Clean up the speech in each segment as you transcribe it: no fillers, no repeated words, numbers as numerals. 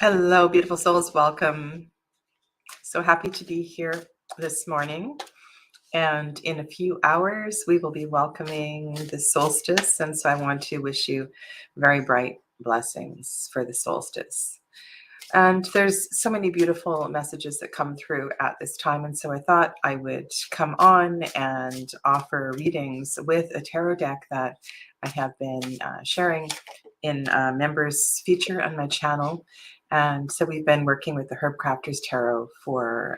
Hello, beautiful souls. Welcome. So happy to be here this morning. And in a few hours, we will be welcoming the solstice. And so I want to wish you very bright blessings for the solstice. And there's so many beautiful messages that come through at this time. And so I thought I would come on and offer readings with a tarot deck that I have been sharing in a members feature on my channel. And so we've been working with the Herbcrafters Tarot for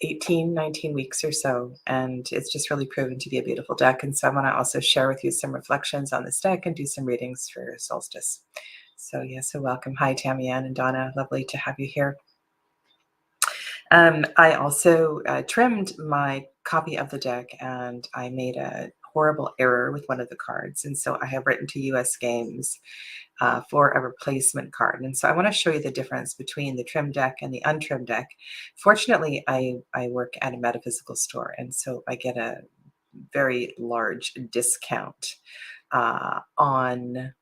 18, 19 weeks or so. And it's just really proven to be a beautiful deck. And so I want to also share with you some reflections on this deck and do some readings for solstice. So so welcome. Hi, Tammy Ann and Donna. Lovely to have you here. I also trimmed my copy of the deck, and I made a horrible error with one of the cards. And so I have written to US Games for a replacement card. And so I want to show you the difference between the trimmed deck and the untrimmed deck. Fortunately, I work at a metaphysical store, and so I get a very large discount on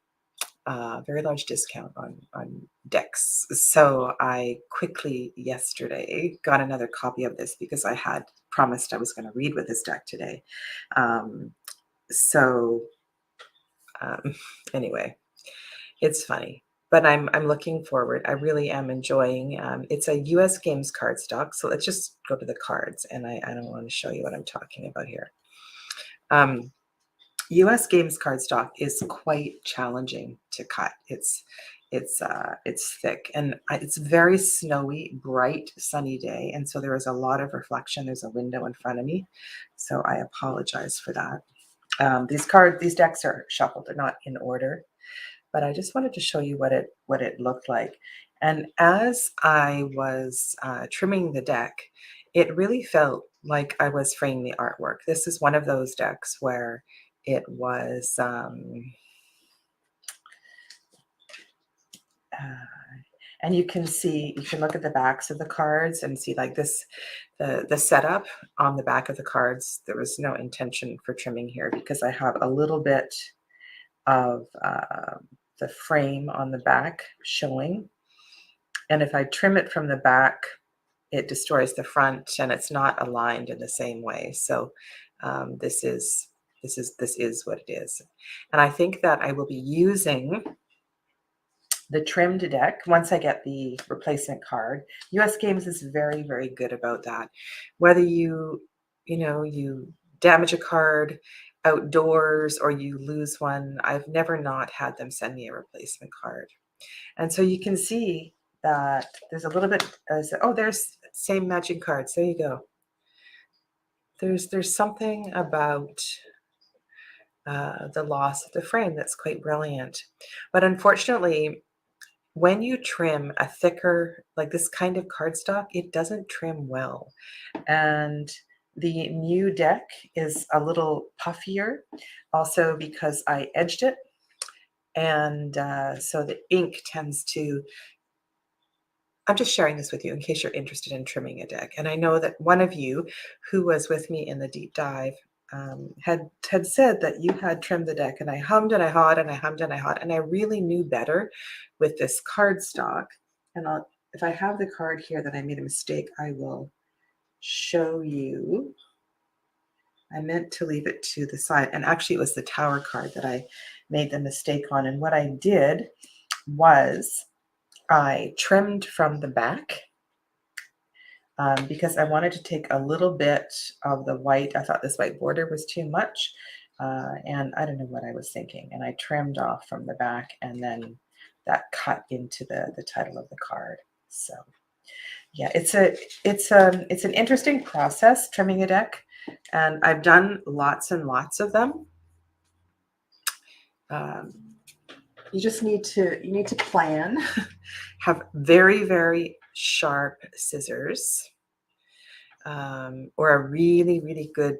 decks. So I quickly yesterday got another copy of this because I had promised I was going to read with this deck today. Anyway, it's funny, but I'm looking forward. I really am enjoying. It's a US Games cardstock. So let's just go to the cards, and I don't want to show you what I'm talking about here. US Games cardstock is quite challenging to cut. It's thick, and it's very snowy, bright, sunny day, and so there is a lot of reflection. There's a window in front of me, so I apologize for that. These decks are shuffled; they're not in order, but I just wanted to show you what it looked like. And as I was trimming the deck, it really felt like I was framing the artwork. This is one of those decks where it was and you can look at the backs of the cards and see like this, the setup on the back of the cards. There was no intention for trimming here because I have a little bit of the frame on the back showing. And if I trim it from the back, it destroys the front and it's not aligned in the same way. So this is what it is. And I think that I will be using the trimmed deck once I get the replacement card. US Games is very, very good about that. Whether you damage a card outdoors or you lose one, I've never not had them send me a replacement card. And so you can see that there's a little bit, there's same matching cards. There you go. There's something about the loss of the frame that's quite brilliant. But unfortunately, when you trim a thicker, like this kind of cardstock, it doesn't trim well. And the new deck is a little puffier, also because I edged it. And so the ink tends to, I'm just sharing this with you in case you're interested in trimming a deck. And I know that one of you who was with me in the deep dive had said that you had trimmed the deck, and I hummed and I hawed and I hummed and I hawed, and I really knew better with this cardstock. And if I have the card here that I made a mistake, I will show you. I meant to leave it to the side, and actually it was the Tower card that I made the mistake on. And what I did was I trimmed from the back because I wanted to take a little bit of the white. I thought this white border was too much, and I don't know what I was thinking. And I trimmed off from the back, and then that cut into the title of the card. So yeah, it's an interesting process trimming a deck, and I've done lots and lots of them. You just need to plan, have very, very sharp scissors, or a really, really good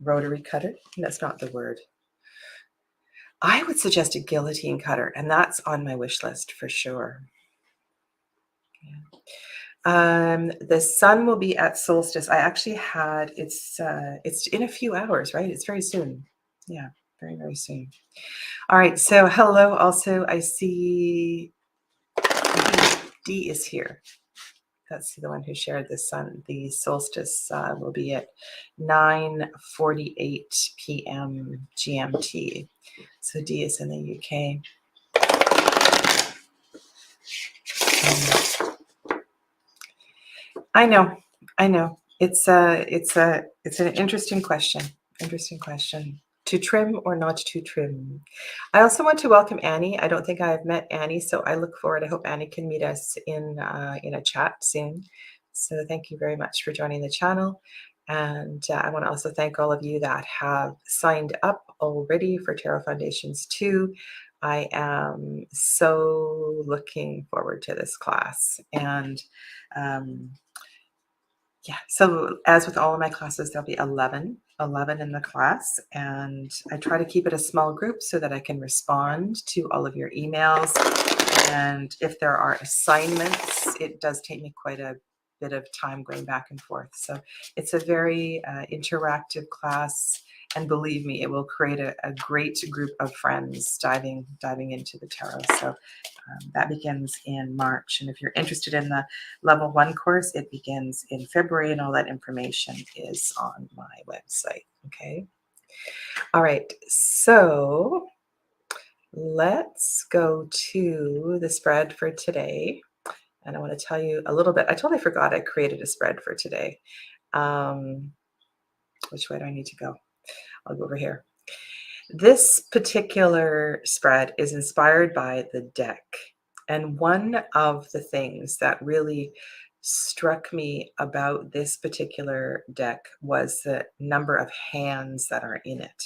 rotary cutter. That's not the word. I would suggest a guillotine cutter, and that's on my wish list for sure. The sun will be at solstice. I actually had, it's in a few hours, right? It's very soon. Yeah. very, very soon. All right, so hello. Also, I see D is here. That's the one who shared the sun. The solstice will be at 9:48 p.m. GMT. So D is in the UK. I know. It's an interesting question. Interesting question. To trim or not to trim? I also want to welcome Annie. I don't think I have met Annie, so I look forward. I hope Annie can meet us in a chat soon. So thank you very much for joining the channel. And I want to also thank all of you that have signed up already for Tarot Foundations 2. I am so looking forward to this class. And yeah, so as with all of my classes, there'll be 11 in the class, and I try to keep it a small group so that I can respond to all of your emails. And if there are assignments, it does take me quite a bit of time going back and forth. So it's a very interactive class, and believe me, it will create a great group of friends diving into the tarot. So that begins in March. And if you're interested in the level 1 course, it begins in February, and all that information is on my website. Okay. All right. So let's go to the spread for today. And I want to tell you a little bit. I totally forgot I created a spread for today. Which way do I need to go? I'll go over here. This particular spread is inspired by the deck. And one of the things that really struck me about this particular deck was the number of hands that are in it.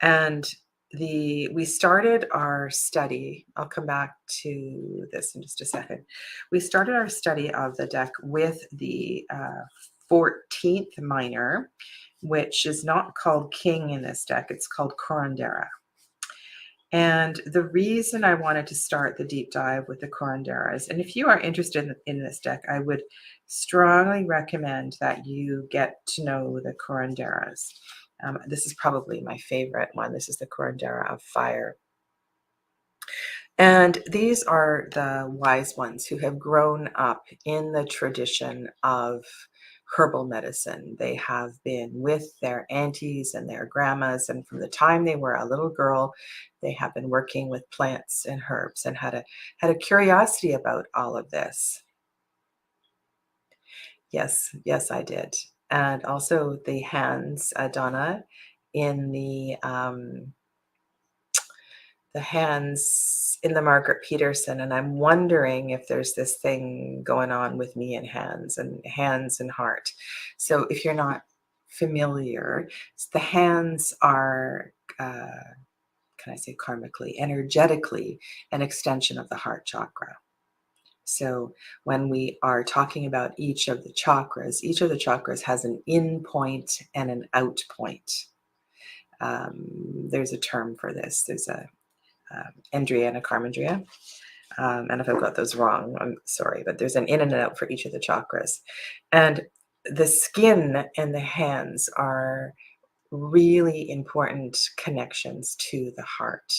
And we started our study, I'll come back to this in just a second. We started our study of the deck with the 14th minor, which is not called King in this deck, it's called Curandera. And the reason I wanted to start the deep dive with the Curanderas, and if you are interested in this deck, I would strongly recommend that you get to know the Curanderas. This is probably my favorite one. This is the Curandera of Fire. And these are the wise ones who have grown up in the tradition of herbal medicine. They have been with their aunties and their grandmas, and from the time they were a little girl, they have been working with plants and herbs and had a curiosity about all of this. Yes, I did. And also the hands, Donna, in the hands in the Margaret Petersen, and I'm wondering if there's this thing going on with me and hands and heart. So if you're not familiar, the hands are, can I say karmically, energetically, an extension of the heart chakra. So when we are talking about each of the chakras has an in point and an out point. There's a term for this. There's a Andrea and a Carmandria. And if I've got those wrong, I'm sorry, but there's an in and an out for each of the chakras. And the skin and the hands are really important connections to the heart.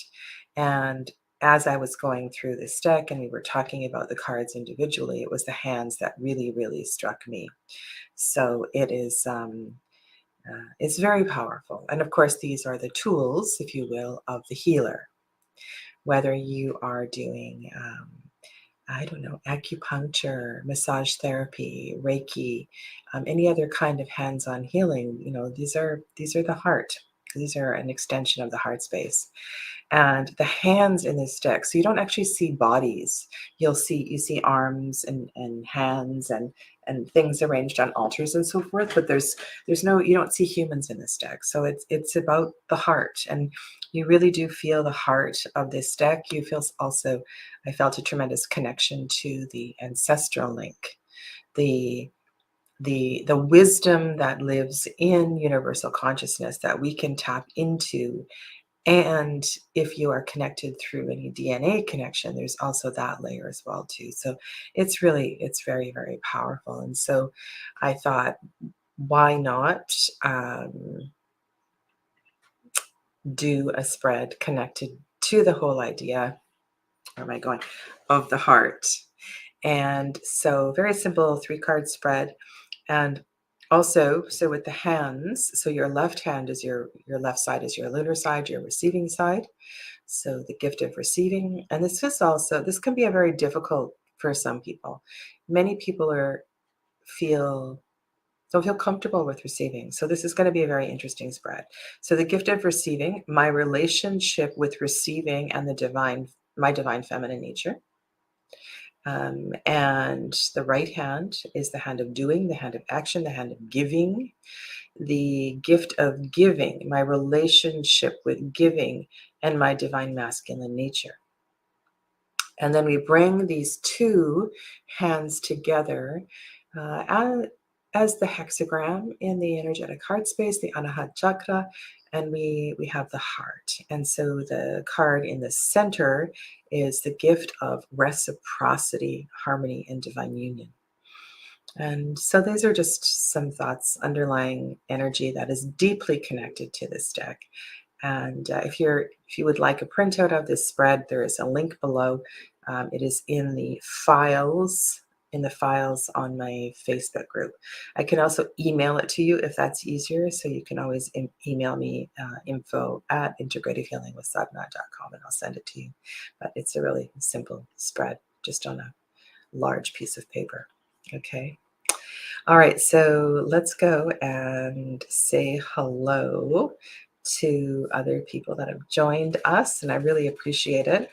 And as I was going through this deck and we were talking about the cards individually, it was the hands that really, really struck me. So it is, it's very powerful. And of course, these are the tools, if you will, of the healer. Whether you are doing, I don't know, acupuncture, massage therapy, Reiki, any other kind of hands-on healing, you know, these are the heart. These are an extension of the heart space. And the hands in this deck, so you don't actually see bodies. You see arms and hands and things arranged on altars and so forth, but there's no, you don't see humans in this deck. So it's about the heart, and you really do feel the heart of this deck. You feel also, I felt a tremendous connection to the ancestral link, the wisdom that lives in universal consciousness that we can tap into. And if you are connected through any DNA connection, there's also that layer as well too. So it's very, very powerful. And so I thought, why not do a spread connected to the whole idea, where am I going, of the heart. And so very simple 3-card spread. And also, so with the hands, so your left hand is your left side is your lunar side, your receiving side. So the gift of receiving. And this is also, this can be a very difficult for some people. Many people don't feel comfortable with receiving. So this is going to be a very interesting spread. So the gift of receiving, my relationship with receiving and the divine, my divine feminine nature. And the right hand is the hand of doing, the hand of action, the hand of giving, the gift of giving, my relationship with giving and my divine masculine nature. And then we bring these two hands together as the hexagram in the energetic heart space, the Anahat chakra, and we have the heart. And so the card in the center is the gift of reciprocity, harmony, and divine union. And so these are just some thoughts, underlying energy that is deeply connected to this deck. And if you would like a printout of this spread, there is a link below. It is in the files on my Facebook group. I can also email it to you if that's easier. So you can always email me info@integrativehealingwithsadhana.com and I'll send it to you. But it's a really simple spread, just on a large piece of paper. Okay. All right, so let's go and say hello to other people that have joined us, and I really appreciate it.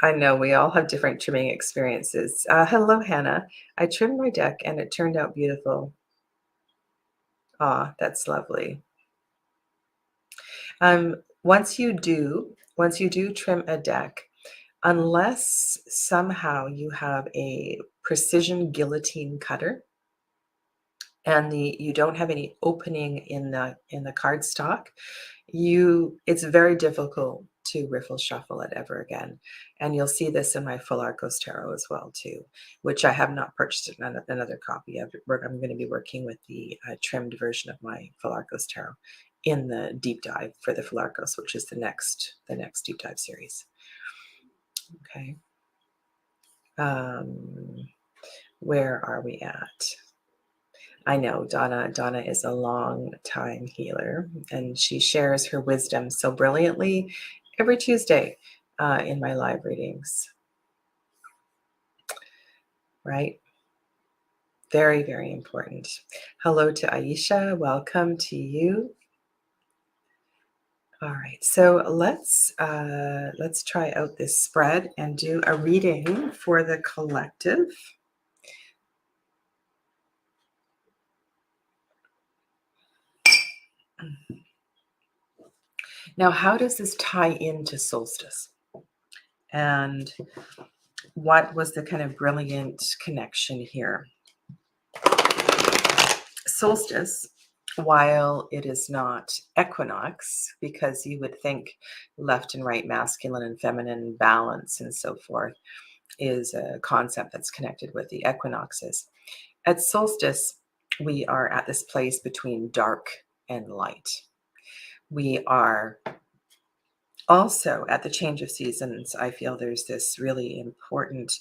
I know we all have different trimming experiences. Hello, Hannah. I trimmed my deck and it turned out beautiful. Ah, that's lovely. Once you do trim a deck, unless somehow you have a precision guillotine cutter and you don't have any opening in the cardstock, it's very difficult to riffle shuffle it ever again. And you'll see this in my Full Arcos Tarot as well too, which I have not purchased another copy of. I'm going to be working with the trimmed version of my Full Arcos Tarot in the deep dive for the Full Arcos, which is the next deep dive series. Okay. Where are we at? I know Donna is a long time healer, and she shares her wisdom so brilliantly every Tuesday in my live readings. Right? Very, very important. Hello to Aisha. Welcome to you. All right, so let's try out this spread and do a reading for the collective. Now, how does this tie into solstice? And what was the kind of brilliant connection here? Solstice, while it is not equinox, because you would think left and right, masculine and feminine balance and so forth, is a concept that's connected with the equinoxes. At solstice, we are at this place between dark and light. We are also at the change of seasons. I feel there's this really important,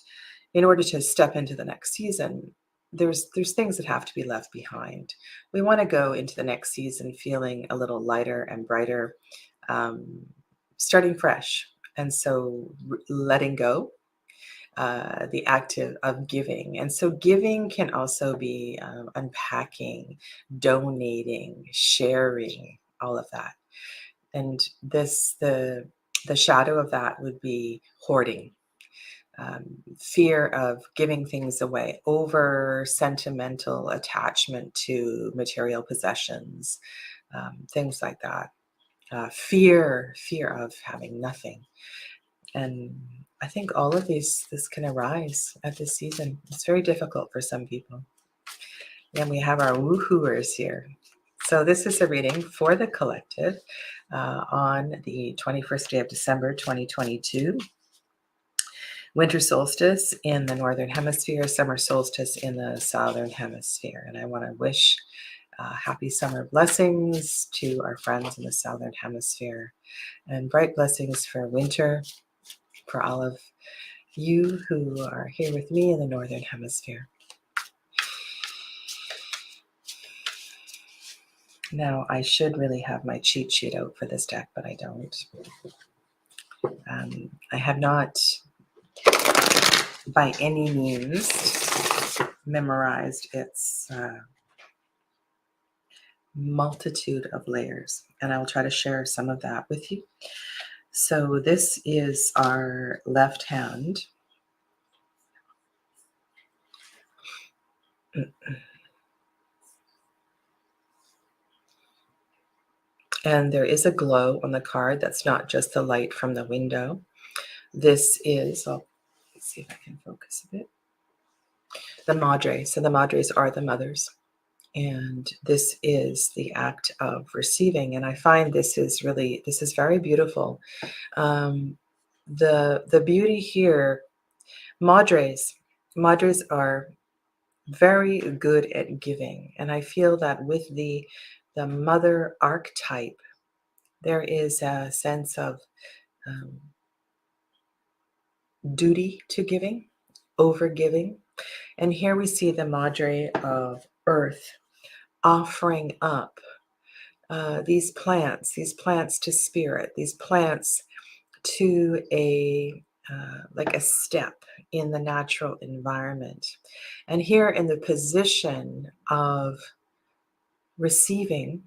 in order to step into the next season, there's things that have to be left behind. We want to go into the next season feeling a little lighter and brighter, starting fresh. And so letting go, the act of giving. And so giving can also be unpacking, donating, sharing, all of that. And the shadow of that would be hoarding, fear of giving things away, over sentimental attachment to material possessions, things like that. Fear of having nothing. And I think all of this can arise at this season. It's very difficult for some people. And we have our woohooers here. So this is a reading for the collective on the 21st day of December, 2022. winter solstice in the northern hemisphere, summer solstice in the southern hemisphere. And I want to wish happy summer blessings to our friends in the southern hemisphere, and bright blessings for winter for all of you who are here with me in the northern hemisphere. Now, I should really have my cheat sheet out for this deck, but I don't. I have not, by any means, memorized its multitude of layers, and I will try to share some of that with you. So this is our left hand. And there is a glow on the card. That's not just the light from the window. This is, let's see if I can focus a bit. The Madre. So the Madres are the mothers. And this is the act of receiving. And I find this is very beautiful. The beauty here, Madres are very good at giving. And I feel that with the mother archetype, there is a sense of duty to giving, over giving. And here we see the Madre of Earth offering up these plants to spirit, these plants to like a step in the natural environment. And here in the position of receiving,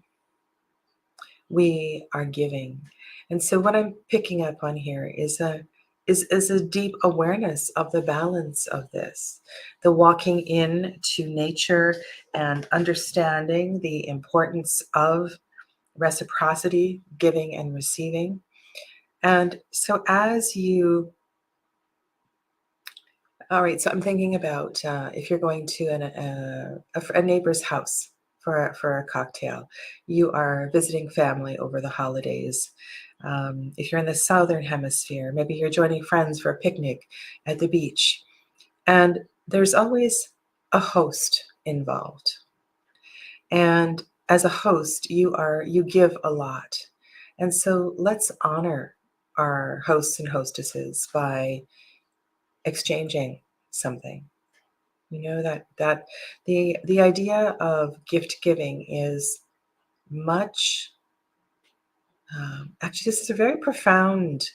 we are giving. And so what I'm picking up on here is a deep awareness of the balance of this, the walking in to nature and understanding the importance of reciprocity, giving and receiving. And so all right, so I'm thinking about if you're going to a neighbor's house for a cocktail, you are visiting family over the holidays. If you're in the southern hemisphere, maybe you're joining friends for a picnic at the beach. And there's always a host involved. And as a host, you give a lot. And so let's honor our hosts and hostesses by exchanging something. You know, that the idea of gift giving is much actually, this is a very profound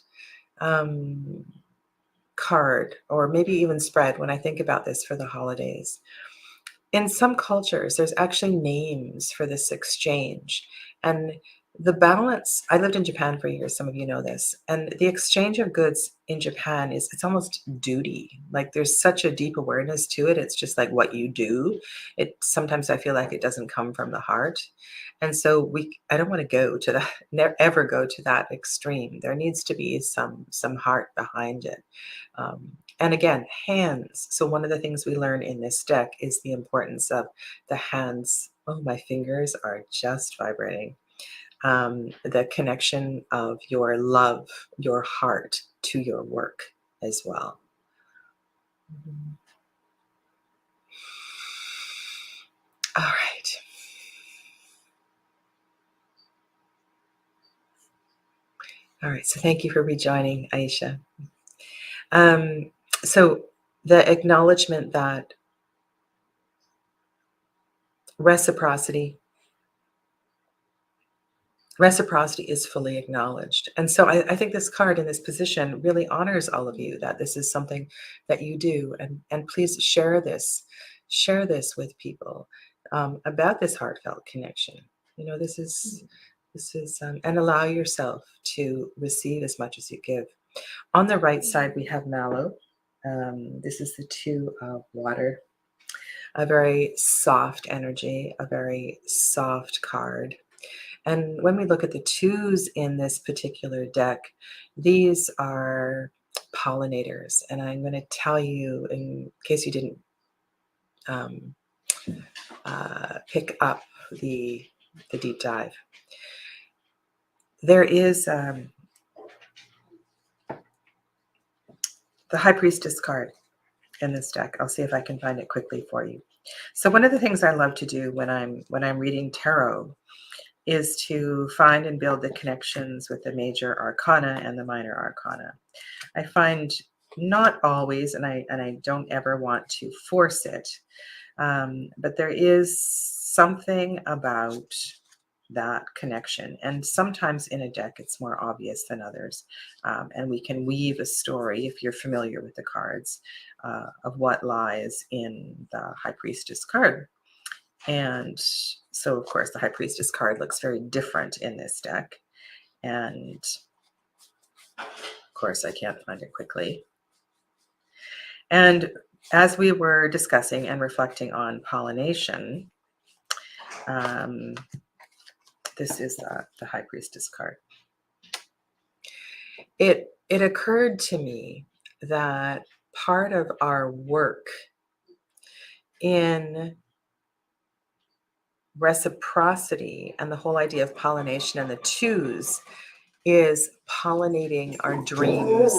card, or maybe even spread, when I think about this for the holidays. In some cultures, there's actually names for this exchange. And the balance, I lived in Japan for years, some of you know this, and the exchange of goods in Japan it's almost duty. Like there's such a deep awareness to it. It's just like what you do. Sometimes I feel like it doesn't come from the heart. And so I don't want to go to that, never ever go to that extreme. There needs to be some heart behind it. And again, hands. So one of the things we learn in this deck is the importance of the hands. Oh, my fingers are just vibrating. The connection of your love, your heart to your work as well. All right. All right. So thank you for rejoining, Aisha. So the acknowledgement that reciprocity is fully acknowledged. And so I think this card in this position really honors all of you, that this is something that you do. And please share this with people about this heartfelt connection. You know, this is, and allow yourself to receive as much as you give. On the right side, we have Mallow. This is the Two of Water, a very soft energy, a very soft card. And when we look at the twos in this particular deck, these are pollinators. And I'm going to tell you, in case you didn't pick up the deep dive, there is the High Priestess card in this deck. I'll see if I can find it quickly for you. So one of the things I love to do when I'm reading tarot is to find and build the connections with the major arcana and the minor arcana. I find not always, and I don't ever want to force it, but there is something about that connection. And sometimes in a deck, it's more obvious than others. And we can weave a story, if you're familiar with the cards, of what lies in the High Priestess card. And so, of course, the High Priestess card looks very different in this deck. And of course, I can't find it quickly. And as we were discussing and reflecting on pollination, this is the High Priestess card. It occurred to me that part of our work in reciprocity and the whole idea of pollination and the twos is pollinating our dreams.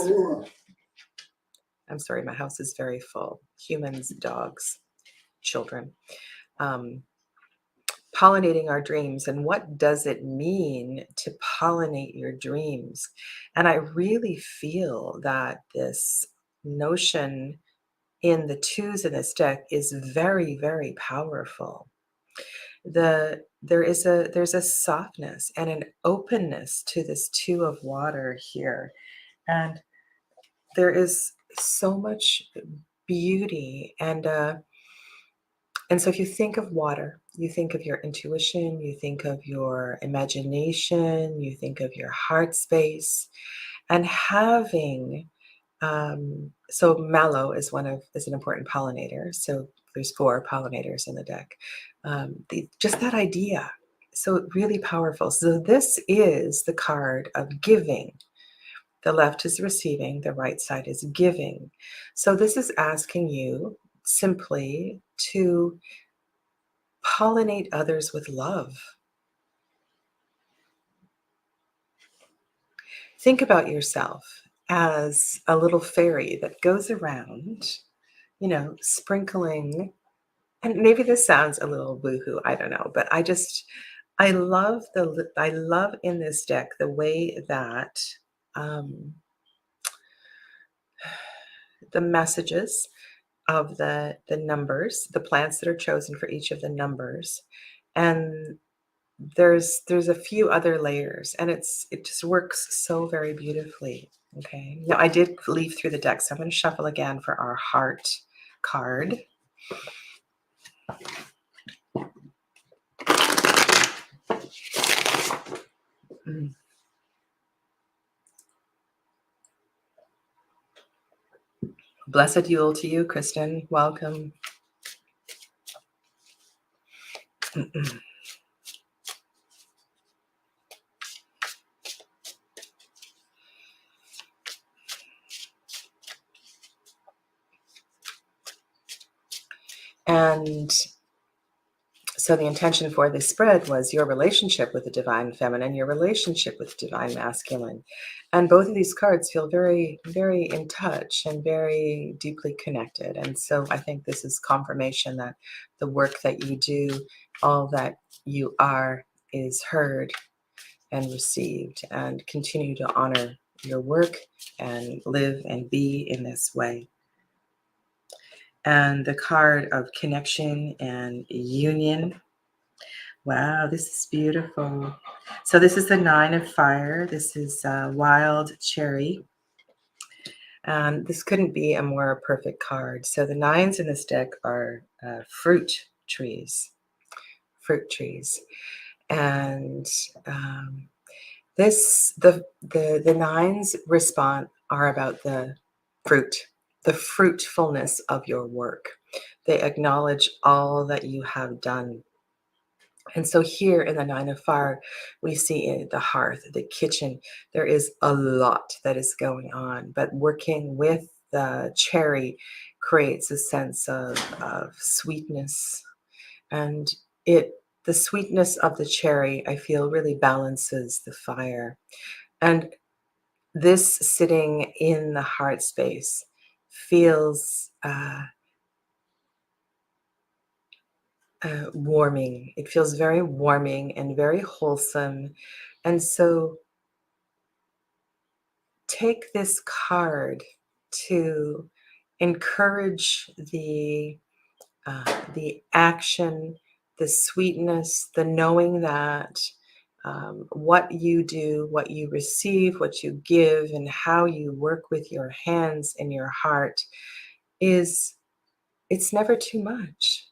I'm sorry, my house is very full. Humans, dogs, children. Pollinating our dreams. And what does it mean to pollinate your dreams? And I really feel that this notion in the twos in this deck is very, very powerful. There's a softness and an openness to this two of water here. And there is so much beauty. And so if you think of water, you think of your intuition, you think of your imagination, you think of your heart space, and having, so mallow is an important pollinator. So there's 4 pollinators in the deck. Just that idea, so really powerful. So this is the card of giving. The left is receiving, the right side is giving. So this is asking you simply to pollinate others with love. Think about yourself as a little fairy that goes around, sprinkling, and maybe this sounds a little woohoo, I don't know, but I love in this deck the way that the messages of the numbers, the plants that are chosen for each of the numbers, and there's a few other layers, and it just works so very beautifully. Okay, now I did leaf through the deck, so I'm going to shuffle again for our heart card. Blessed Yule to you, Kristen. Welcome. And so the intention for this spread was your relationship with the divine feminine, your relationship with divine masculine. And both of these cards feel very, very in touch and very deeply connected. And so I think this is confirmation that the work that you do, all that you are, is heard and received, and continue to honor your work and live and be in this way. And the card of connection and union. Wow, this is beautiful. So this is the 9 of fire. This is wild cherry. This couldn't be a more perfect card. So the 9s in this deck are fruit trees. Fruit trees. And the 9s are about the fruit, the fruitfulness of your work. They acknowledge all that you have done. And so here in the 9 of fire, we see in the hearth, the kitchen, there is a lot that is going on, but working with the cherry creates a sense of sweetness. And the sweetness of the cherry, I feel, really balances the fire. And this sitting in the heart space feels warming. It feels very warming and very wholesome. And so take this card to encourage the action, the sweetness, the knowing that what you do, what you receive, what you give, and how you work with your hands and your heart is, it's never too much.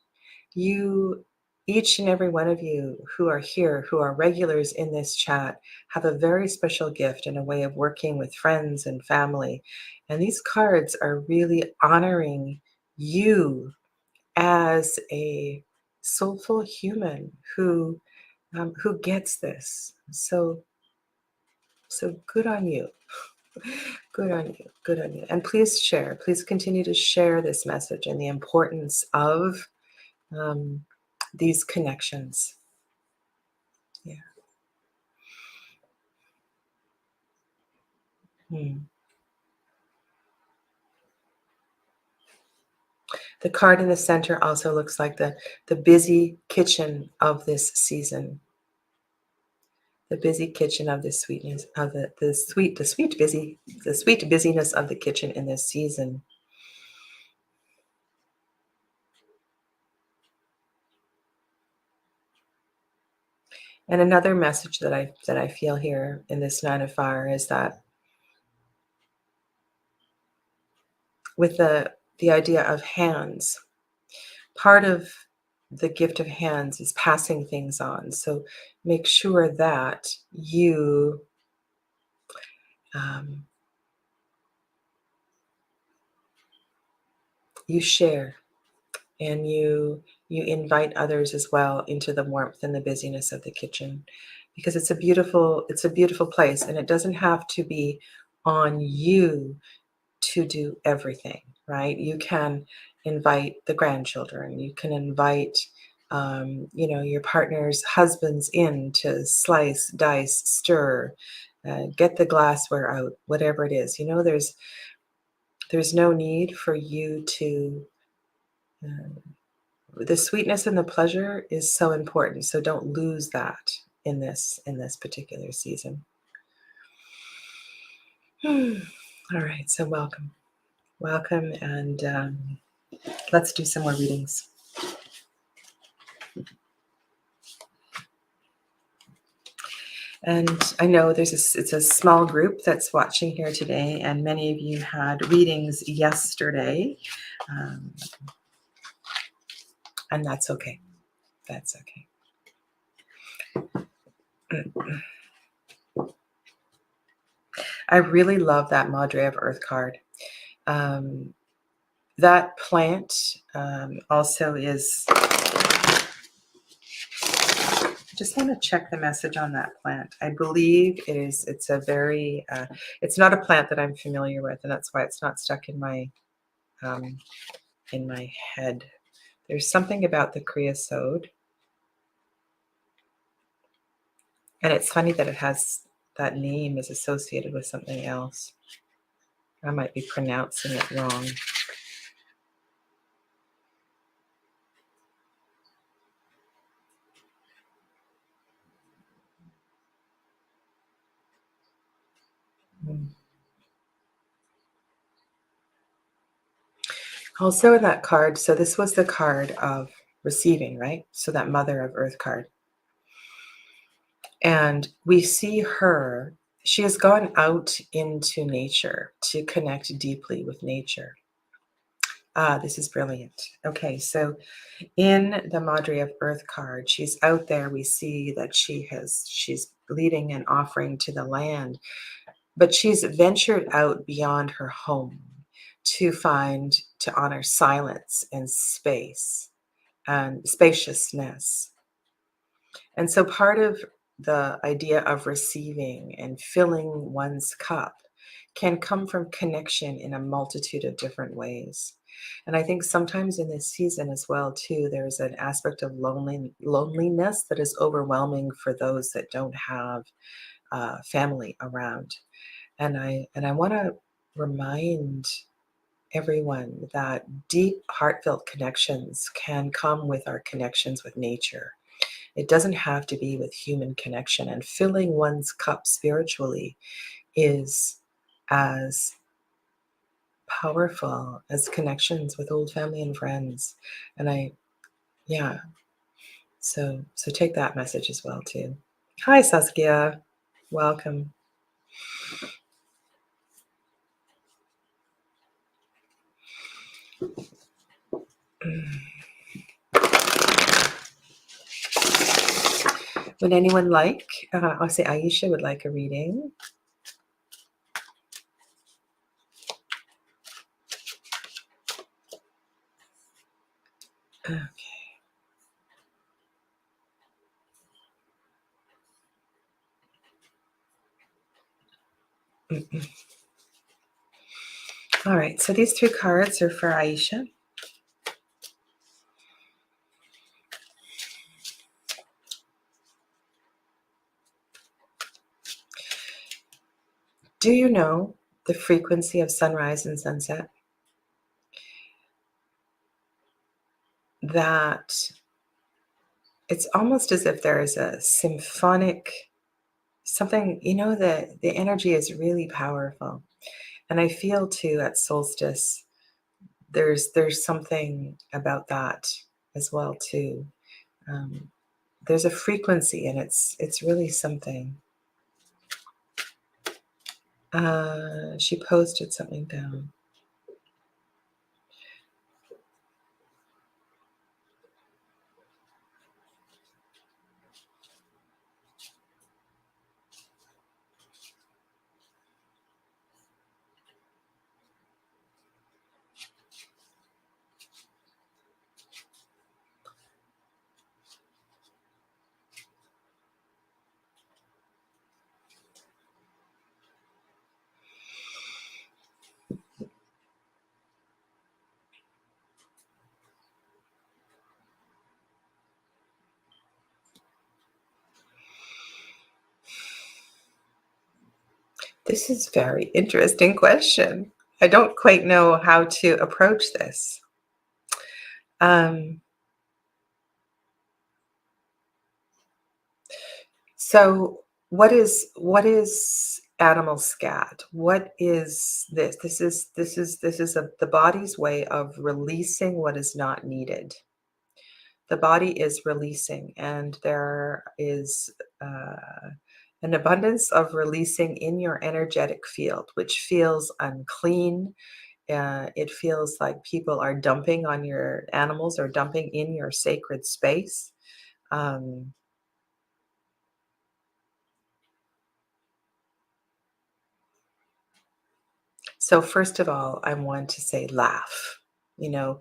You, each and every one of you who are here, who are regulars in this chat, have a very special gift and a way of working with friends and family. And these cards are really honoring you as a soulful human who gets this. So good on you. Good on you. Good on you. And please share. Please continue to share this message and the importance of um, these connections. Yeah. Hmm. The card in the center also looks like the busy kitchen of this season. The busy kitchen of the sweetness of the sweet busyness of the kitchen in this season. And another message that I feel here in this Nine of Fire is that with the idea of hands, part of the gift of hands is passing things on. So make sure that um, you share and you invite others as well into the warmth and the busyness of the kitchen, because it's a beautiful place, and it doesn't have to be on you to do everything, right? You can invite the grandchildren, you can invite your partner's husbands in to slice, dice, stir, get the glassware out, whatever it is. There's no need for you to the sweetness and the pleasure is so important. So don't lose that in this particular season. All right, so welcome, and let's do some more readings. And I know it's a small group that's watching here today, and many of you had readings yesterday, and that's okay. That's okay. I really love that Madre of Earth card. That plant also is. I just want to check the message on that plant. I believe it's a very, it's not a plant that I'm familiar with, and that's why it's not stuck in my head. There's something about the creosote, and it's funny that it has that name is associated with something else. I might be pronouncing it wrong. Also in that card, so this was the card of receiving, right? So that Mother of Earth card. And we see her, she has gone out into nature to connect deeply with nature. This is brilliant. Okay, so in the Madre of Earth card, she's out there. We see that she's leading an offering to the land, but she's ventured out beyond her home to honor silence and space and spaciousness. And so part of the idea of receiving and filling one's cup can come from connection in a multitude of different ways. And I think sometimes in this season as well, too, there's an aspect of loneliness that is overwhelming for those that don't have family around. And I want to remind everyone that deep, heartfelt connections can come with our connections with nature. It doesn't have to be with human connection. And filling one's cup spiritually is as powerful as connections with old family and friends. And yeah, so take that message as well too. Hi, Saskia. Welcome. Would anyone like, I'll say Aisha would like a reading. Okay. All right, so these 3 cards are for Aisha. Do you know the frequency of sunrise and sunset? That it's almost as if there is a symphonic something, the energy is really powerful. And I feel too at solstice, there's something about that as well too. There's a frequency, and it's really something. She posted something down. This is a very interesting question. I don't quite know how to approach this. So what is animal scat? What is this? This is the body's way of releasing what is not needed. The body is releasing, and there is an abundance of releasing in your energetic field, which feels unclean. It feels like people are dumping on your animals or dumping in your sacred space. Um, so first of all, I want to say laugh. You know,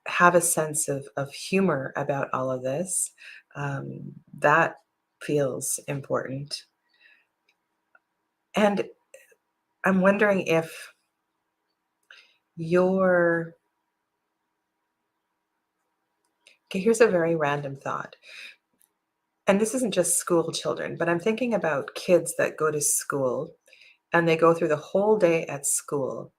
have a sense of humor about all of this. That feels important. And I'm wondering if you're okay, here's a very random thought. And this isn't just school children, but I'm thinking about kids that go to school and they go through the whole day at school,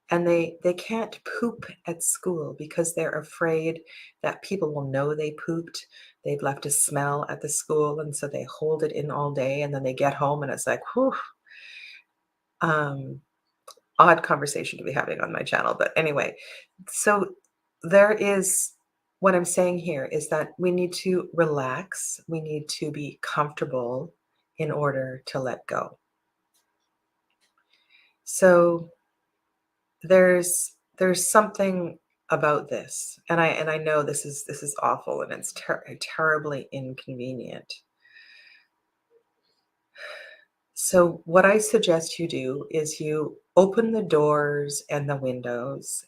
and they can't poop at school because they're afraid that people will know they pooped. They've left a smell at the school, and so they hold it in all day, and then they get home and it's like, whew. Um, Odd conversation to be having on my channel. But anyway, so there is what I'm saying here is that we need to relax. We need to be comfortable in order to let go. So there's something about this, and I know this is awful, and it's terribly inconvenient. So what I suggest you do is you open the doors and the windows,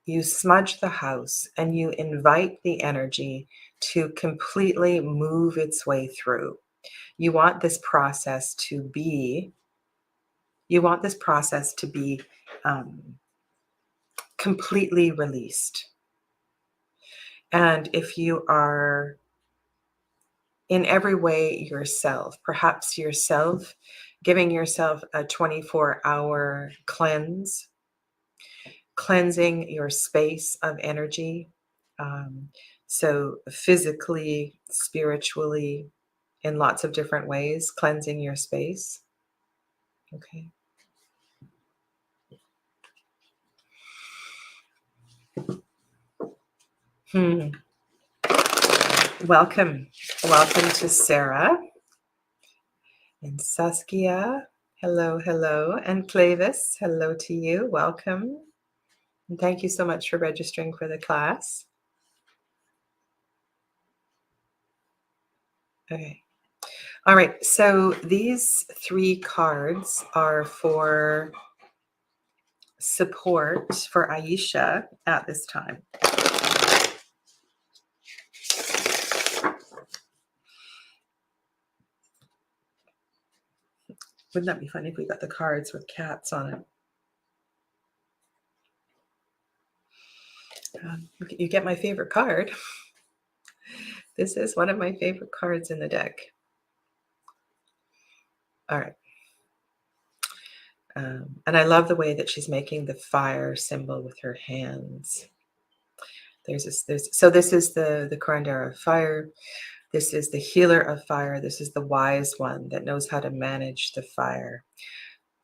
you smudge the house, and you invite the energy to completely move its way through. You want this process to be, you want this process to be completely released. And if you are in every way yourself, perhaps yourself, giving yourself a 24-hour cleanse, cleansing your space of energy. So physically, spiritually, in lots of different ways, cleansing your space. Okay. Welcome. Welcome to Sarah and Saskia. Hello, hello. And Clavis, hello to you. Welcome. And thank you so much for registering for the class. Okay. All right. So these 3 cards are for support for Aisha at this time. Wouldn't that be funny if we got the cards with cats on it? You get my favorite card. This is one of my favorite cards in the deck. All right. And I love the way that she's making the fire symbol with her hands. So this is the curandera of fire. This is the healer of fire. This is the wise one that knows how to manage the fire.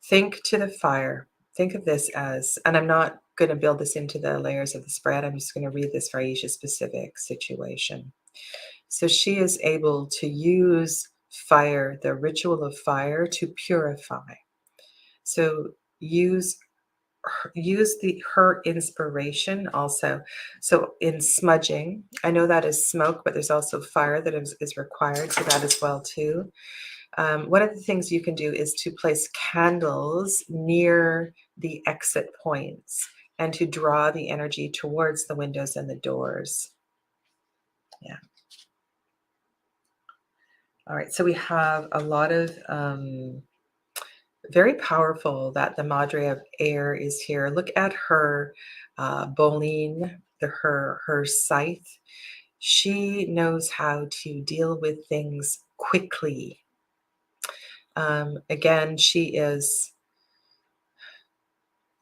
Think to the fire. Think of this as, and I'm not going to build this into the layers of the spread. I'm just going to read this for Aisha's specific situation. So she is able to use fire, the ritual of fire, to purify. So use her inspiration also. So in smudging, I know that is smoke, but there's also fire that is required for that as well too. One of the things you can do is to place candles near the exit points and to draw the energy towards the windows and the doors. Yeah. All right. So we have a lot of very powerful that the Madre of Air is here. Look at her Boline, her scythe. She knows how to deal with things quickly. Again,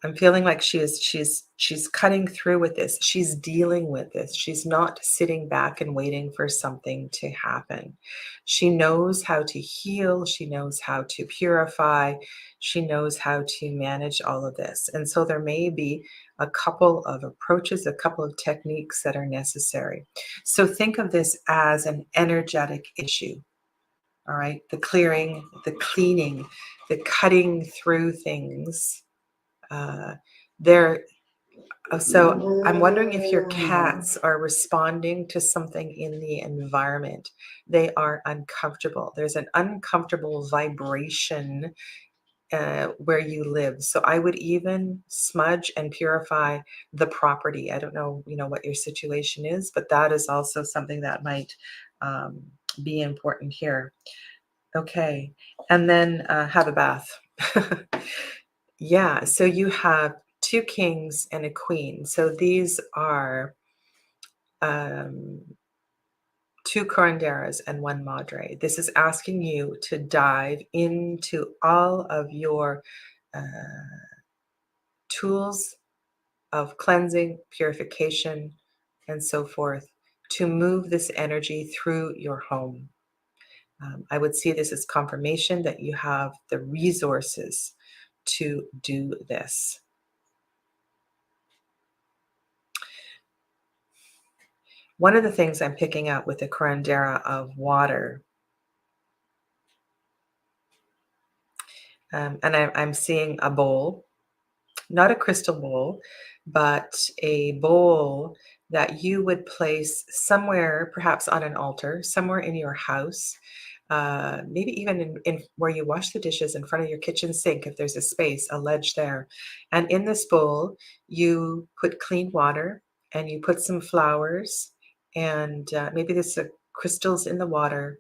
I'm feeling like she's cutting through with this. She's dealing with this. She's not sitting back and waiting for something to happen. She knows how to heal. She knows how to purify. She knows how to manage all of this. And so there may be a couple of approaches, a couple of techniques that are necessary. So think of this as an energetic issue. All right. The clearing, the cleaning, the cutting through things. So I'm wondering if your cats are responding to something in the environment. They are uncomfortable. There's an uncomfortable vibration where you live. So I would even smudge and purify the property. I don't know, what your situation is, but that is also something that might be important here. Okay. And then have a bath. Yeah, so you have 2 kings and a queen. So these are 2 curanderas and 1 madre. This is asking you to dive into all of your tools of cleansing, purification, and so forth to move this energy through your home. I would see this as confirmation that you have the resources to do this. One of the things I'm picking out with the curandera of water, and I'm seeing a bowl, not a crystal bowl, but a bowl that you would place somewhere, perhaps on an altar, somewhere in your house, maybe even in where you wash the dishes in front of your kitchen sink, if there's a space, a ledge there. And in this bowl, you put clean water and you put some flowers and maybe there's crystals in the water.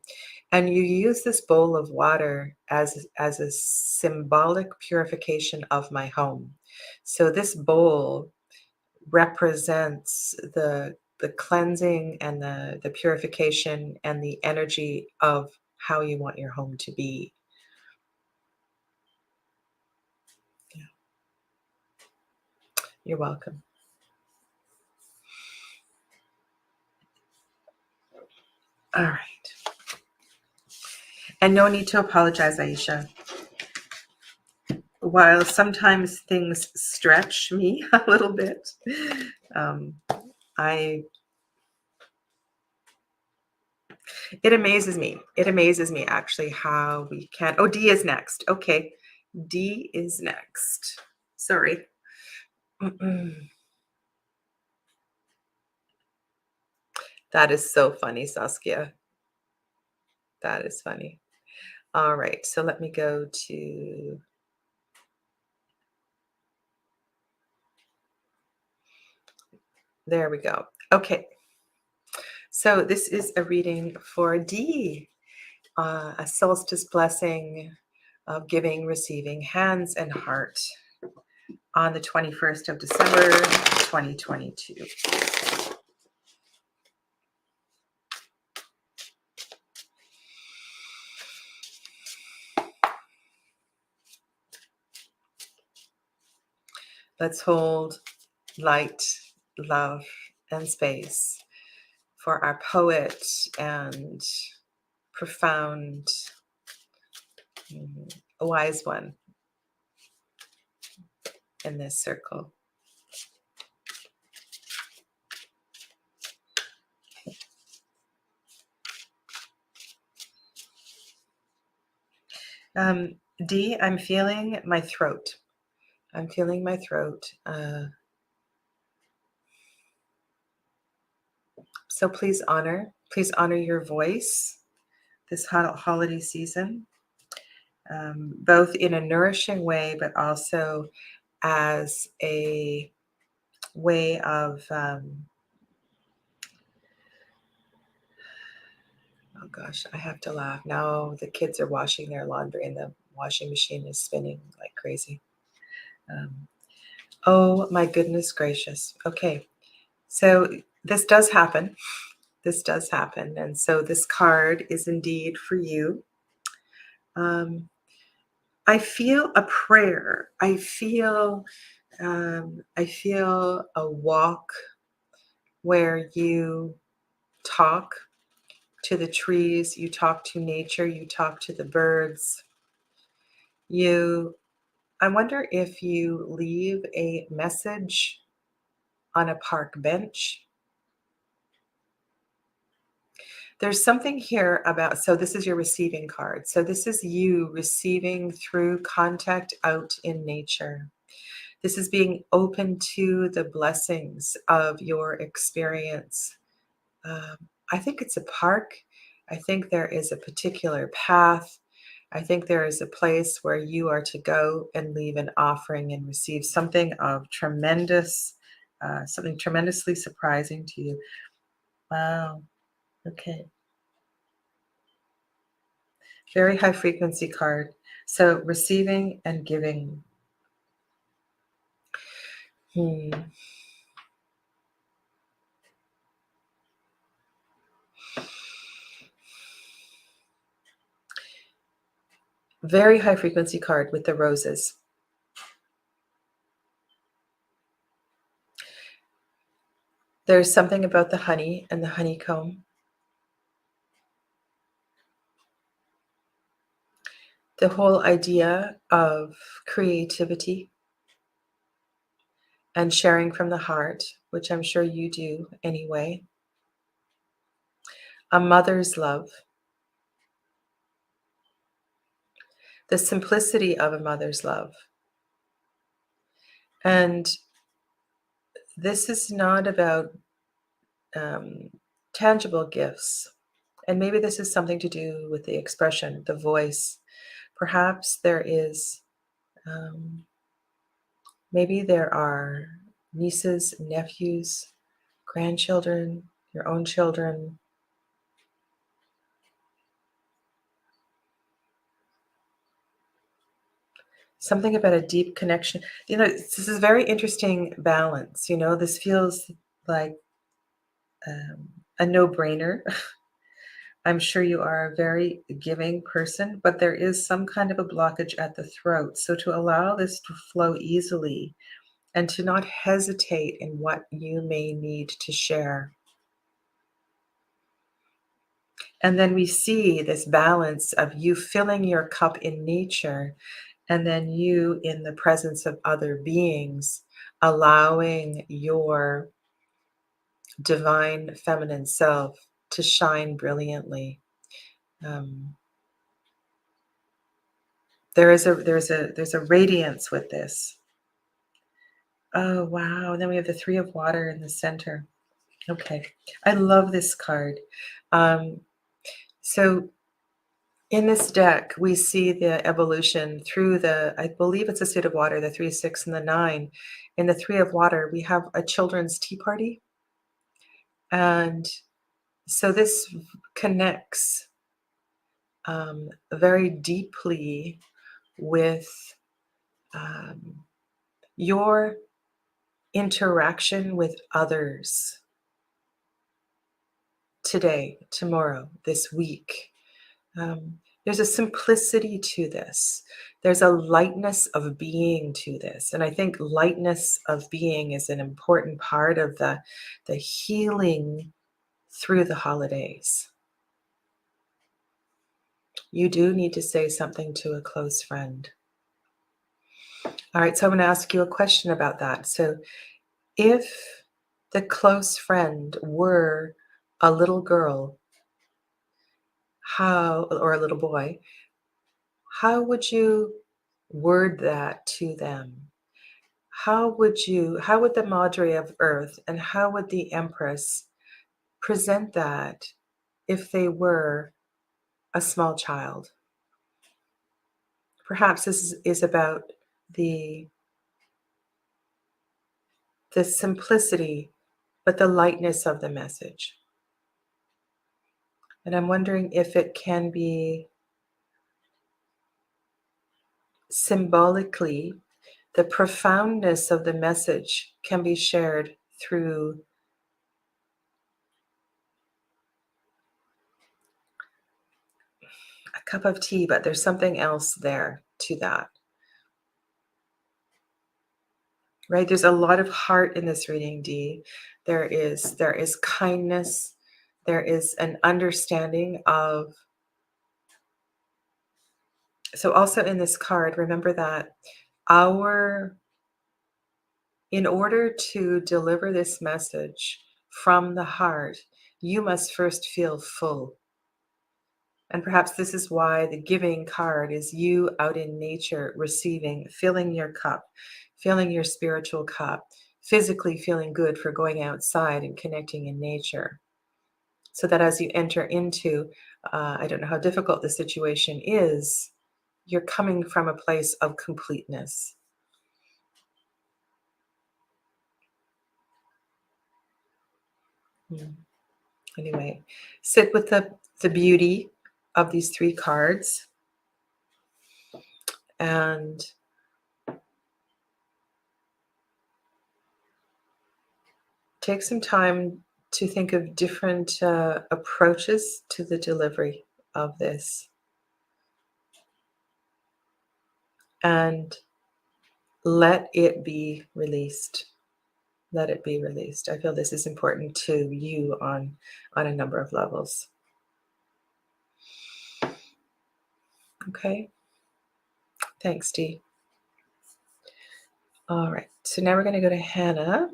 And you use this bowl of water as a symbolic purification of my home. So this bowl represents the cleansing and the purification and the energy of how you want your home to be. You're welcome. All right. And no need to apologize, Aisha. While sometimes things stretch me a little bit, it amazes me. It amazes me actually how we can. Oh, D is next. Okay. D is next. Sorry. That is so funny, Saskia. That is funny. All right. So let me go to. There we go. Okay. So this is a reading for D, a solstice blessing of giving, receiving, hands and heart on the 21st of December, 2022. Let's hold light, love, and space for our poet and profound, wise one in this circle. D, I'm feeling my throat. I'm feeling my throat. So please honor your voice this holiday season, both in a nourishing way, but also as a way of, oh gosh, I have to laugh. Now the kids are washing their laundry and the washing machine is spinning like crazy. Oh my goodness gracious. Okay, so this does happen. This does happen. And so this card is indeed for you. I feel a prayer. I feel a walk where you talk to the trees, you talk to nature, you talk to the birds. I wonder if you leave a message on a park bench. There's something here about, so this is your receiving card. So this is you receiving through contact out in nature. This is being open to the blessings of your experience. I think it's a park. I think there is a particular path. I think there is a place where you are to go and leave an offering and receive something of tremendous, something tremendously surprising to you. Wow. Okay. Very high frequency card. So receiving and giving. Very high frequency card with the roses. There's something about the honey and the honeycomb. The whole idea of creativity and sharing from the heart, which I'm sure you do anyway. A mother's love. The simplicity of a mother's love. And this is not about tangible gifts. And maybe this is something to do with the expression, the voice. Perhaps there is, maybe there are nieces, nephews, grandchildren, your own children. Something about a deep connection. This is a very interesting balance. This feels like a no-brainer. I'm sure you are a very giving person, but there is some kind of a blockage at the throat. So to allow this to flow easily and to not hesitate in what you may need to share. And then we see this balance of you filling your cup in nature, and then you in the presence of other beings, allowing your divine feminine self to shine brilliantly. There's a radiance with this. Oh wow! And then we have the Three of Water in the center. Okay, I love this card. So in this deck, we see the evolution through the, I believe it's a state of water, the 3, 6, and the 9. In the Three of Water, we have a children's tea party. And so this connects very deeply with your interaction with others today, tomorrow, this week. There's a simplicity to this. There's a lightness of being to this. And I think lightness of being is an important part of the healing through the holidays. You do need to say something to a close friend. All right, so I'm going to ask you a question about that. So if the close friend were a little girl, or a little boy, how would you word that to them? How would the Madre of Earth and how would the Empress present that if they were a small child? Perhaps this is about the simplicity, but the lightness of the message. And I'm wondering if it can be symbolically, the profoundness of the message can be shared through a cup of tea, but there's something else there to that. Right? There's a lot of heart in this reading, Dee. There is kindness. There is an understanding of. So also in this card, remember that in order to deliver this message from the heart, you must first feel full. And perhaps this is why the giving card is you out in nature, receiving, filling your cup, filling your spiritual cup, physically feeling good for going outside and connecting in nature. So that as you enter into, I don't know how difficult the situation is, you're coming from a place of completeness. Anyway, sit with the beauty of these three cards and take some time to think of different approaches to the delivery of this. And let it be released. Let it be released. I feel this is important to you on a number of levels. Okay. Thanks, Dee. All right. So now we're going to go to Hannah.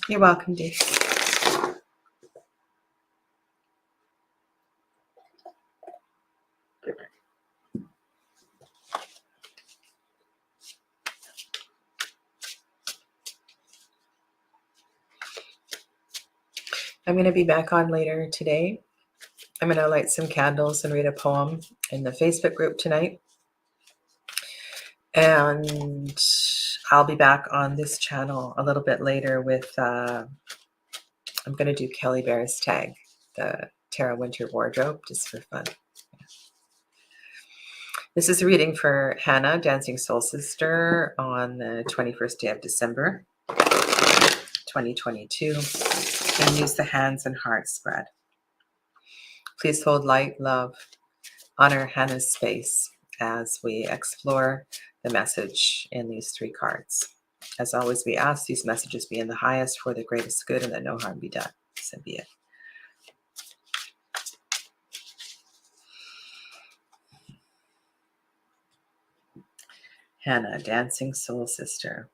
You're welcome, Dee. I'm going to be back on later today. I'm going to light some candles and read a poem in the Facebook group tonight. And I'll be back on this channel a little bit later with I'm going to do Kelly Bear's tag, the Tarot Winter Wardrobe, just for fun. This is a reading for Hannah, Dancing Soul Sister, on the 21st day of December, 2022. And use the hands and heart spread. Please hold light, love, honor Hannah's space as we explore the message in these 3 cards. As always, we ask these messages be in the highest for the greatest good and that no harm be done. So be it. Hannah, Dancing Soul Sister.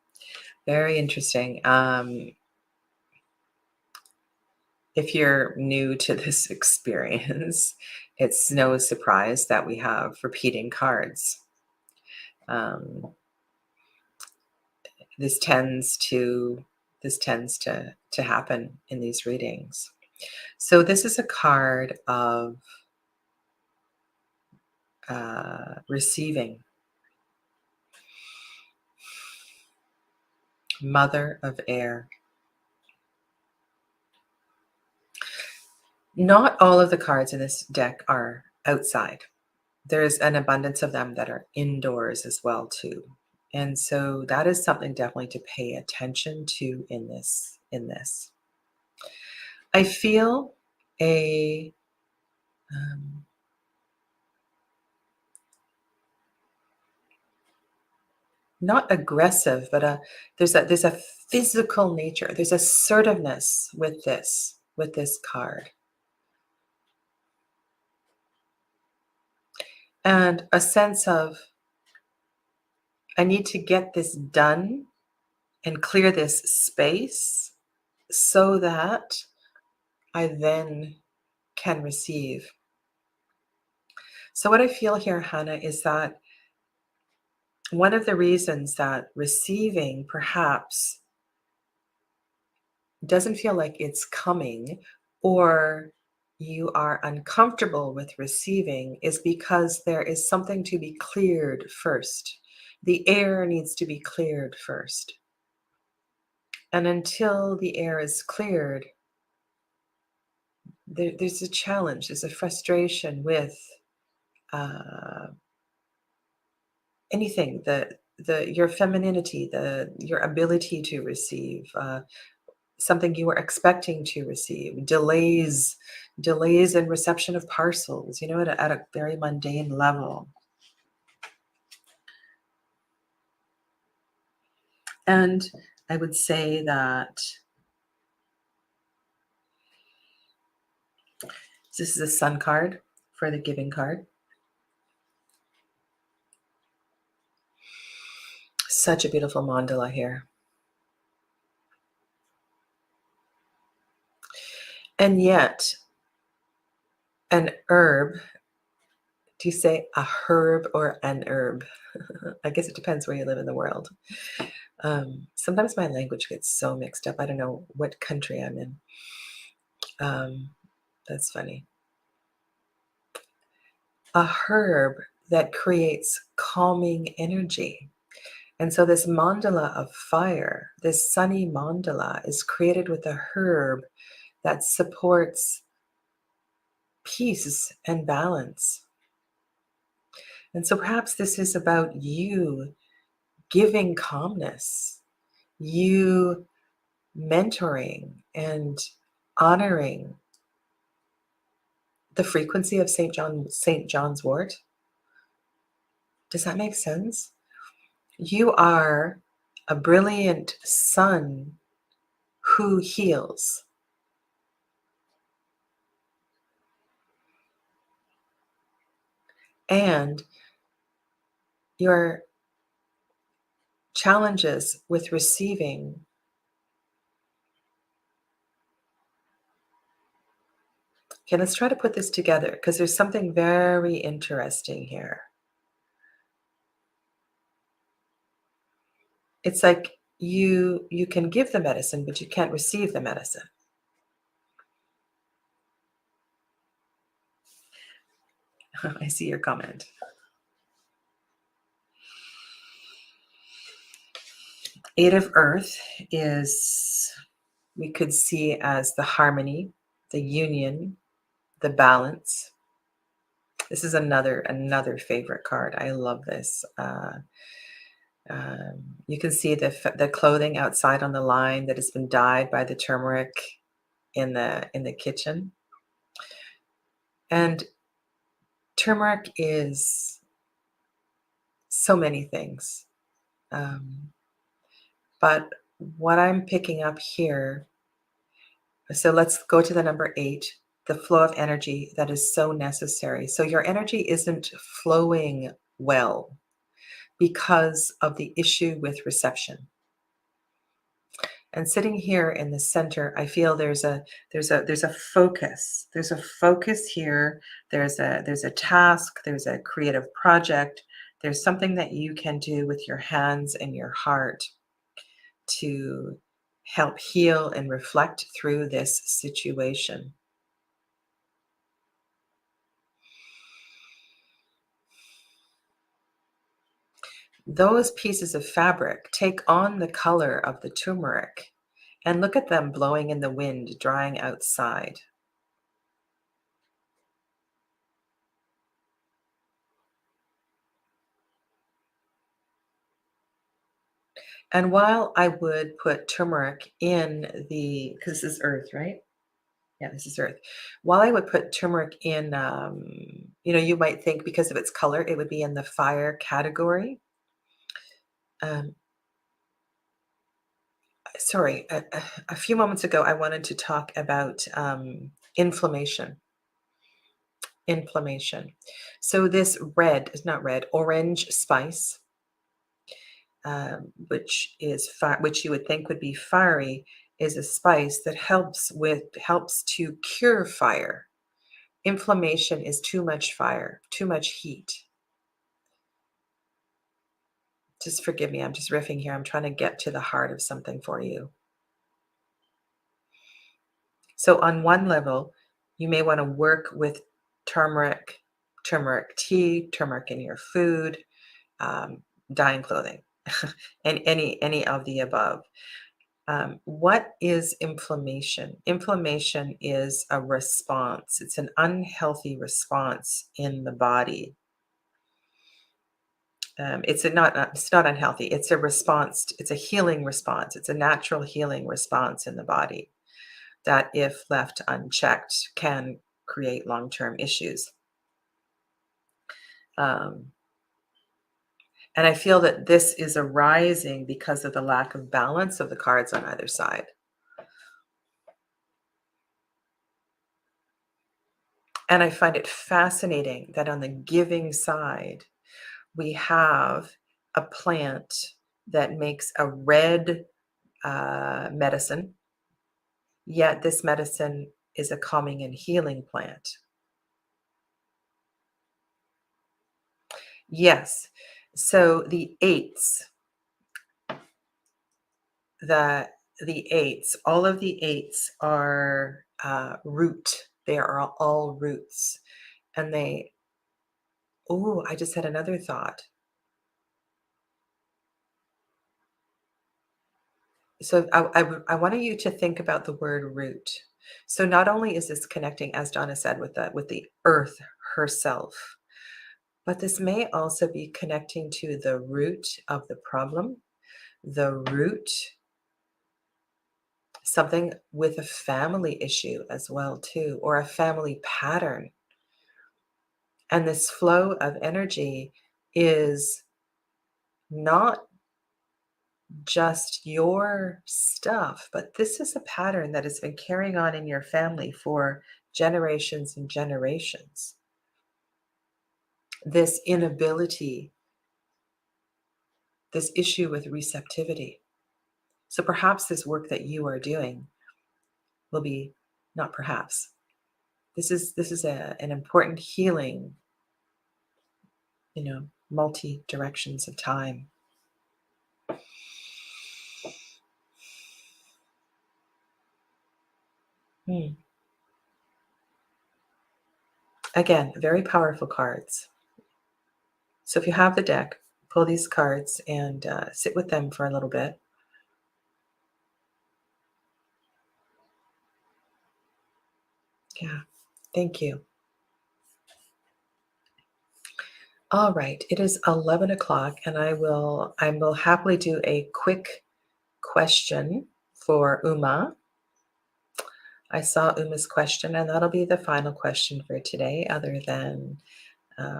Very interesting. If you're new to this experience, it's no surprise that we have repeating cards. This tends to happen in these readings. So this is a card of receiving. Mother of Air. Not all of the cards in this deck are outside. There's an abundance of them that are indoors as well too. And so that is something definitely to pay attention to in this. I feel a not aggressive, but there's a physical nature. There's assertiveness with this card. And a sense of, I need to get this done and clear this space so that I then can receive. So what I feel here, Hannah, is that one of the reasons that receiving perhaps doesn't feel like it's coming, or you are uncomfortable with receiving, is because there is something to be cleared first. The air needs to be cleared first. And until the air is cleared, there's a challenge, there's a frustration with anything, your femininity, your ability to receive, something you were expecting to receive, delays in reception of parcels, at a very mundane level. And I would say that this is a sun card for the giving card. Such a beautiful mandala here. And yet, an herb, do you say a herb or an herb? I guess it depends where you live in the world. Sometimes my language gets so mixed up. I don't know what country I'm in. That's funny. A herb that creates calming energy. And so this mandala of fire, this sunny mandala, is created with a herb that supports peace and balance. And so perhaps this is about you giving calmness, you mentoring and honoring the frequency of St. John's wort. Does that make sense? You are a brilliant sun who heals. And your challenges with receiving okay, let's try to put this together because there's something very interesting here. It's like you can give the medicine, but you can't receive the medicine. I see your comment. Eight of Earth is we could see as the harmony, the union, the balance. This is another favorite card. I love this. You can see the clothing outside on the line that has been dyed by the turmeric in the kitchen. And turmeric is so many things. But what I'm picking up here, so let's go to the number 8, the flow of energy that is so necessary. So your energy isn't flowing well because of the issue with reception. And sitting here in the center, I feel there's a focus. There's a focus here. There's a task. There's a creative project. There's something that you can do with your hands and your heart to help heal and reflect through this situation. Those pieces of fabric take on the color of the turmeric, and look at them blowing in the wind, drying outside. And while I would put turmeric in because this is earth, right? Yeah, this is earth. While I would put turmeric in, you might think because of its color, it would be in the fire category. Um, Sorry, a few moments ago, I wanted to talk about inflammation. Inflammation. So this red is not red, orange spice, which you would think would be fiery, is a spice that helps to cure fire. Inflammation is too much fire, too much heat. Just forgive me, I'm just riffing here. I'm trying to get to the heart of something for you. So on one level, you may want to work with turmeric, turmeric tea, turmeric in your food, dyeing clothing, and any of the above. What is inflammation? Inflammation is a response. It's an unhealthy response in the body. It's not unhealthy. It's a response. It's a healing response. It's a natural healing response in the body that, if left unchecked, can create long-term issues. And I feel that this is arising because of the lack of balance of the cards on either side. And I find it fascinating that on the giving side, we have a plant that makes a red medicine, yet this medicine is a calming and healing plant. Yes. So the eights, all of the eights are root. They are all roots. And I just had another thought. So I wanted you to think about the word root. So not only is this connecting, as Donna said, with the earth herself, but this may also be connecting to the root of the problem, the root, something with a family issue as well too, or a family pattern. And this flow of energy is not just your stuff, but this is a pattern that has been carrying on in your family for generations and generations. This inability, this issue with receptivity. So perhaps this work that you are doing will be, not perhaps, this is an important healing, multi directions of time. Again, very powerful cards. So if you have the deck, pull these cards and sit with them for a little bit. Yeah. Thank you. All right. It is 11 o'clock, and I will happily do a quick question for Uma. I saw Uma's question, and that'll be the final question for today, other than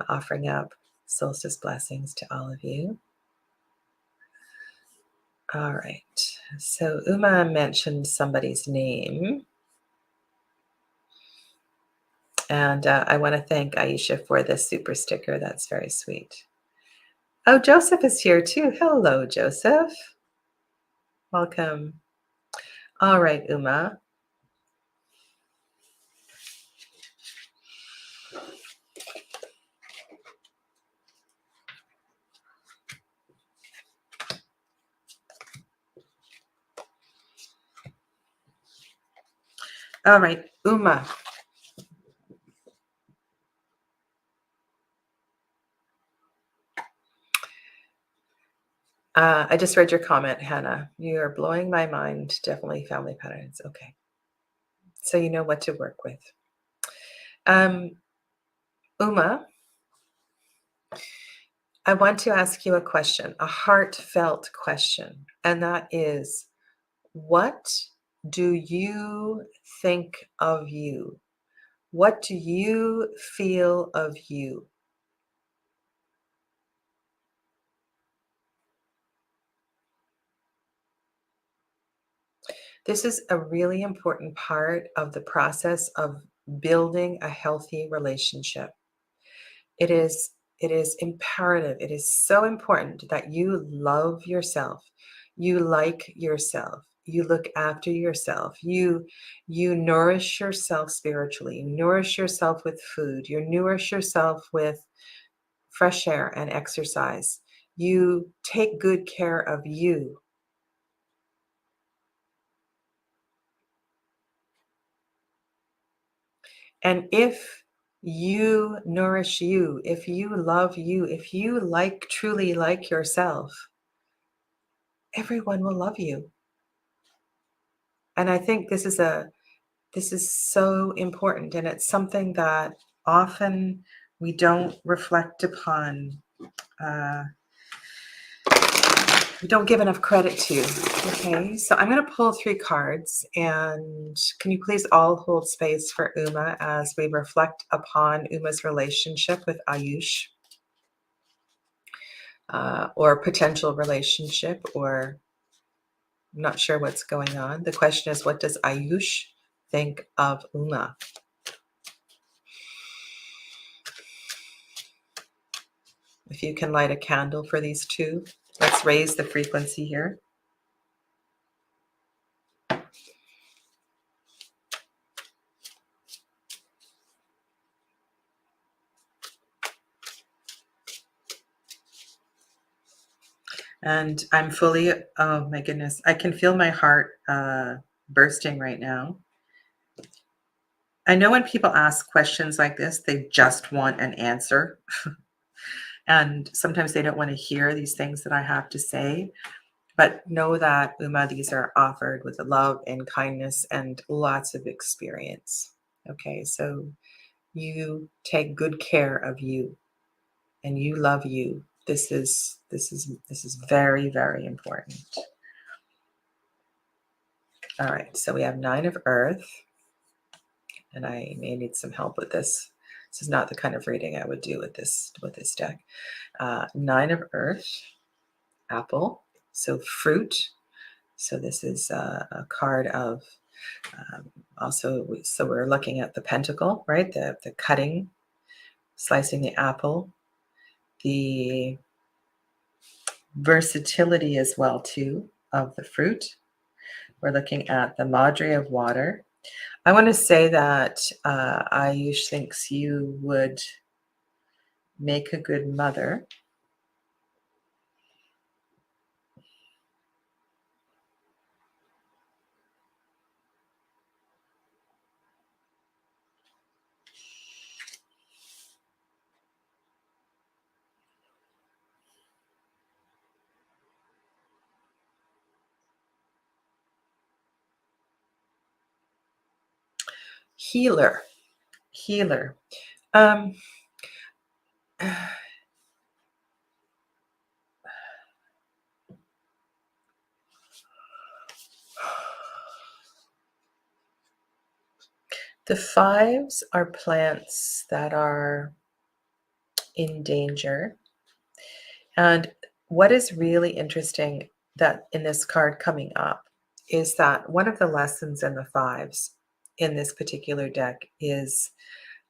offering up solstice blessings to all of you. All right. So Uma mentioned somebody's name. And I want to thank Aisha for this super sticker. That's very sweet. Oh, Joseph is here too. Hello, Joseph. Welcome. All right, Uma. All right, Uma. I just read your comment, Hannah. You are blowing my mind. Definitely family patterns. Okay. So you know what to work with. Uma, I want to ask you a question, a heartfelt question. And that is, what do you think of you? What do you feel of you? This is a really important part of the process of building a healthy relationship. It is imperative. It is so important that you love yourself. You like yourself. You look after yourself. You nourish yourself spiritually. You nourish yourself with food. You nourish yourself with fresh air and exercise. You take good care of you. And if you nourish you, if you love you, if you truly like yourself, everyone will love you. And I think this is so important, and it's something that often we don't reflect upon. We don't give enough credit to. Okay, so I'm going to pull 3 cards, and can you please all hold space for Uma as we reflect upon Uma's relationship with Ayush, or potential relationship, or I'm not sure what's going on. The question is, what does Ayush think of Uma? If you can light a candle for these two, let's raise the frequency here. And I'm fully, oh my goodness, I can feel my heart bursting right now. I know when people ask questions like this, they just want an answer. And sometimes they don't want to hear these things that I have to say. But know that, Uma, these are offered with love and kindness and lots of experience. Okay, so you take good care of you and you love you. This is very, very important. All right, so we have 9 of Earth, and I may need some help with this. This is not the kind of reading I would do with this deck. 9 of Earth, Apple, so fruit. So this is a card of also. So we're looking at the pentacle, right? The cutting, slicing the apple, the versatility as well too of the fruit. We're looking at the Madre of Water. I want to say that Ayush thinks you would make a good mother. Healer. Healer. Um, the fives are plants that are in danger. And what is really interesting that in this card coming up is that one of the lessons in the fives in this particular deck is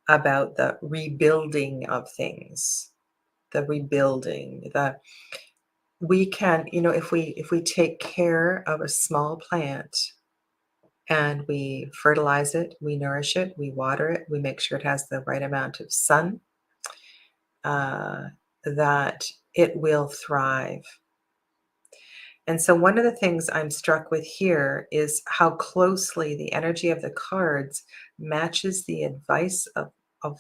about the rebuilding of things. The rebuilding, the we can, if we take care of a small plant and we fertilize it, we nourish it, we water it, we make sure it has the right amount of sun, uh, that it will thrive. And so, one of the things I'm struck with here is how closely the energy of the cards matches the advice of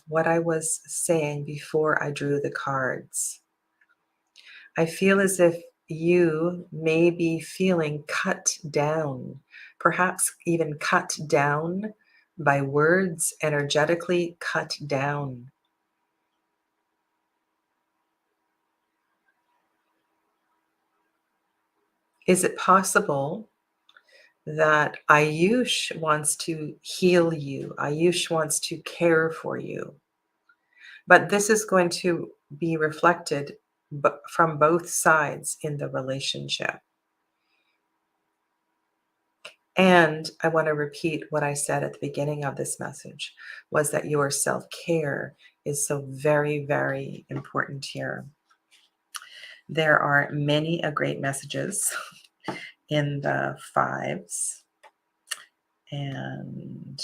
what I was saying before I drew the cards. I feel as if you may be feeling cut down, perhaps even cut down by words, energetically cut down. Is it possible that Ayush wants to heal you? Ayush wants to care for you. But this is going to be reflected from both sides in the relationship. And I want to repeat what I said at the beginning of this message, was that your self-care is so very, very important here. There are many great messages in the fives. And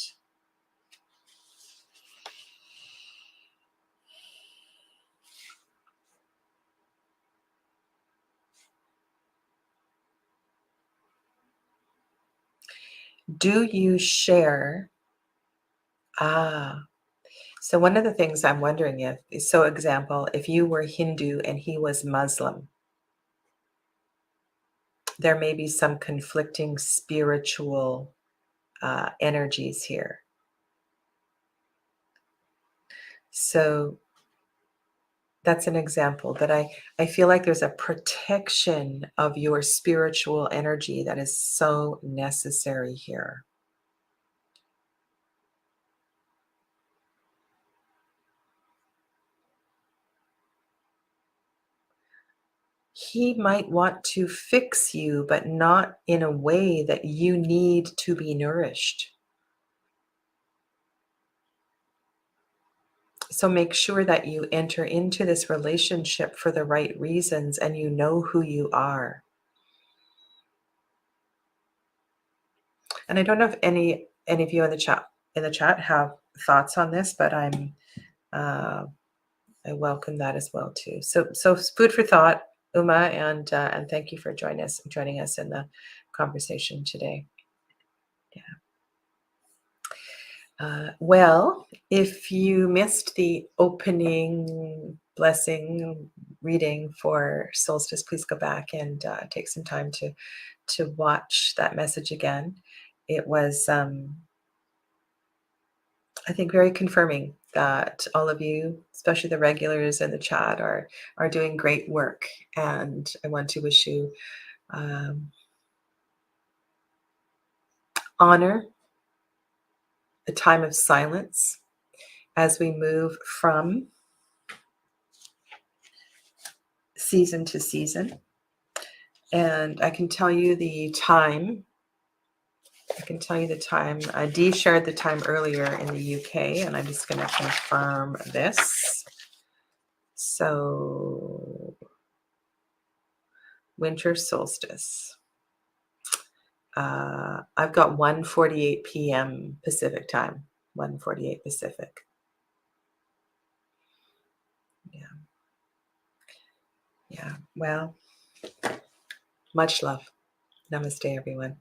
do you share? So one of the things I'm wondering so example, if you were Hindu and he was Muslim, there may be some conflicting spiritual energies here. So that's an example that I feel like there's a protection of your spiritual energy that is so necessary here. He might want to fix you, but not in a way that you need to be nourished. So make sure that you enter into this relationship for the right reasons and you know who you are. And I don't know if any of you in the chat have thoughts on this, but I welcome that as well too. So food for thought, Uma, and thank you for joining us in the conversation today. Well, if you missed the opening blessing reading for solstice, please go back and take some time to watch that message again. It was, I think, very confirming that all of you, especially the regulars in the chat, are doing great work, and I want to wish you honor a time of silence as we move from season to season. And I can tell you the time. Dee shared the time earlier in the UK, and I'm just going to confirm this. So, winter solstice. I've got 1:48 p.m. Pacific time. 1:48 Pacific. Yeah. Well, much love. Namaste, everyone.